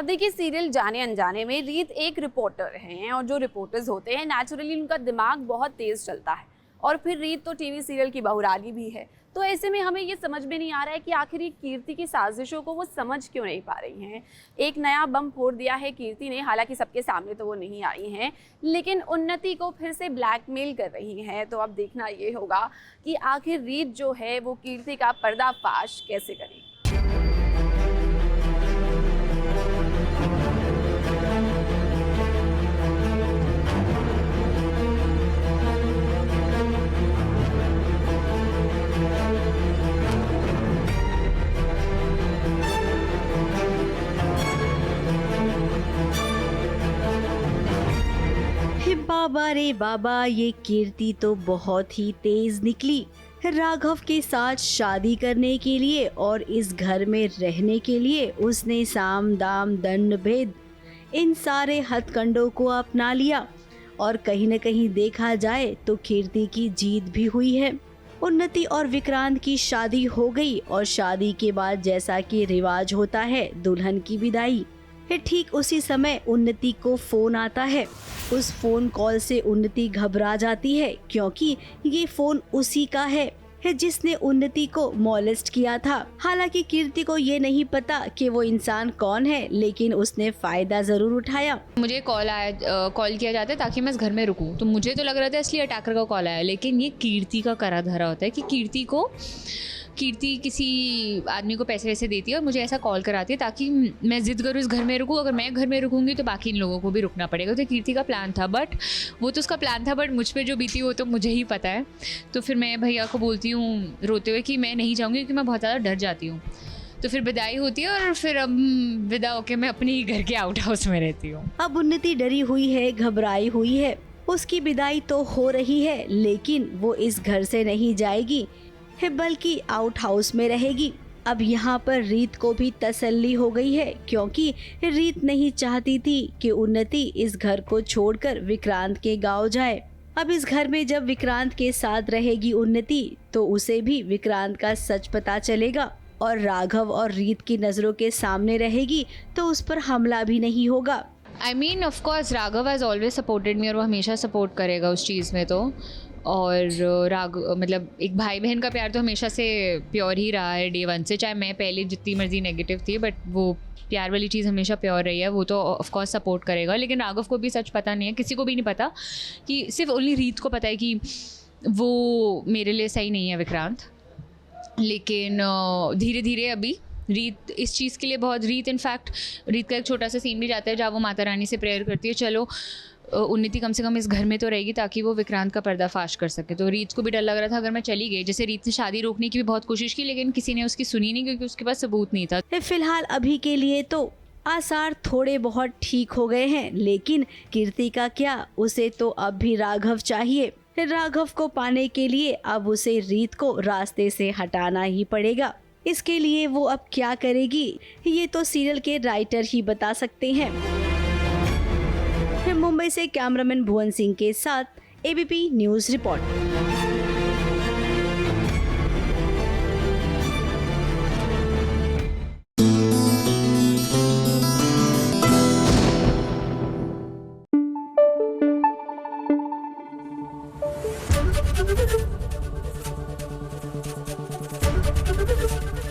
अब देखिए, सीरियल जाने अनजाने में रीत एक रिपोर्टर हैं और जो रिपोर्टर्स होते हैं नेचुरली उनका दिमाग बहुत तेज चलता है। और फिर रीत तो टीवी सीरियल की बहुरानी भी है। तो ऐसे में हमें ये समझ में नहीं आ रहा है कि आखिर ये कीर्ति की साजिशों को वो समझ क्यों नहीं पा रही हैं। एक नया बम फोड़ दिया है कीर्ति ने, हालांकि सबके सामने तो वो नहीं आई हैं, लेकिन उन्नति को फिर से ब्लैकमेल कर रही हैं। तो अब देखना ये होगा कि आखिर रीत जो है वो कीर्ति का पर्दाफाश कैसे करेगी। बाबा रे बाबा, ये कीर्ति तो बहुत ही तेज निकली। राघव के साथ शादी करने के लिए और इस घर में रहने के लिए उसने साम दाम दंड भेद इन सारे हथकंडों को अपना लिया। और कहीं न कहीं देखा जाए तो कीर्ति की जीत भी हुई है। उन्नति और विक्रांत की शादी हो गई और शादी के बाद जैसा कि रिवाज होता है, दुल्हन की विदाई। ठीक उसी समय उन्नति को फोन आता है। उस फोन कॉल से उन्नति घबरा जाती है क्योंकि ये फोन उसी का है जिसने उन्नति को मॉलेस्ट किया था। हालांकि कीर्ति को ये नहीं पता कि वो इंसान कौन है, लेकिन उसने फायदा जरूर उठाया। मुझे कॉल किया जाता है ताकि मैं इस घर में रुकूं, तो मुझे तो लग रहा था इसलिए अटैकर का कॉल आया, लेकिन ये कीर्ति का करा धरा होता है कि कीर्ति किसी आदमी को पैसे वैसे देती है और मुझे ऐसा कॉल कराती है ताकि मैं जिद करूँ इस घर में रुकूँ। अगर मैं घर में रुकूंगी तो बाकी इन लोगों को भी रुकना पड़ेगा। तो कीर्ति का प्लान था, बट वो तो उसका प्लान था, बट मुझ पे जो बीती वो तो मुझे ही पता है। तो फिर मैं भैया को बोलती हूँ रोते हुए कि मैं नहीं जाऊँगी क्योंकि मैं बहुत ज़्यादा डर जाती हूँ। तो फिर विदाई होती है और फिर अब विदा होके मैं अपने ही घर के आउट हाउस में रहती हूँ। अब उन्नति डरी हुई है, घबराई हुई है। उसकी विदाई तो हो रही है, लेकिन वो इस घर से नहीं जाएगी बल्कि आउट हाउस में रहेगी। अब यहाँ पर रीत को भी तसल्ली हो गई है क्योंकि रीत नहीं चाहती थी कि उन्नति इस घर को छोड़कर विक्रांत के गांव जाए। अब इस घर में जब विक्रांत के साथ रहेगी उन्नति तो उसे भी विक्रांत का सच पता चलेगा और राघव और रीत की नजरों के सामने रहेगी तो उस पर हमला भी नहीं होगा। I mean, of course, Raghav has always supported me और वो हमेशा सपोर्ट करेगा उस चीज़ में। तो और मतलब एक भाई बहन का प्यार तो हमेशा से प्योर ही रहा है डे वन से, चाहे मैं पहले जितनी मर्जी नेगेटिव थी, बट वो प्यार वाली चीज़ हमेशा प्योर रही है। वो तो ऑफ कोर्स सपोर्ट करेगा, लेकिन राघव को भी सच पता नहीं है, किसी को भी नहीं पता, कि सिर्फ ओनली रीत को पता है कि वो मेरे लिए सही नहीं है विक्रांत। लेकिन धीरे धीरे अभी रीत इस चीज़ के लिए बहुत इनफैक्ट रीत का एक छोटा सा सीन भी जाता है जहाँ वो माता रानी से प्रेयर करती है, चलो उन्नति कम से कम इस घर में तो रहेगी ताकि वो विक्रांत का पर्दाफाश कर सके। तो रीत को भी डर लग रहा था अगर मैं चली गई, जैसे रीत ने शादी रोकने की भी बहुत कोशिश की लेकिन किसी ने उसकी सुनी नहीं क्योंकि उसके पास सबूत नहीं था। फिलहाल अभी के लिए तो आसार थोड़े बहुत ठीक हो गए हैं, लेकिन कीर्ति का क्या, उसे तो अब भी राघव चाहिए। राघव को पाने के लिए अब उसे रीत को रास्ते से हटाना ही पड़ेगा। इसके लिए वो अब क्या करेगी ये तो सीरियल के राइटर ही बता सकते हैं। मुंबई से कैमरामैन भुवन सिंह के साथ ABP news report.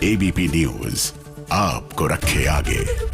ABP news आपको रखे आगे।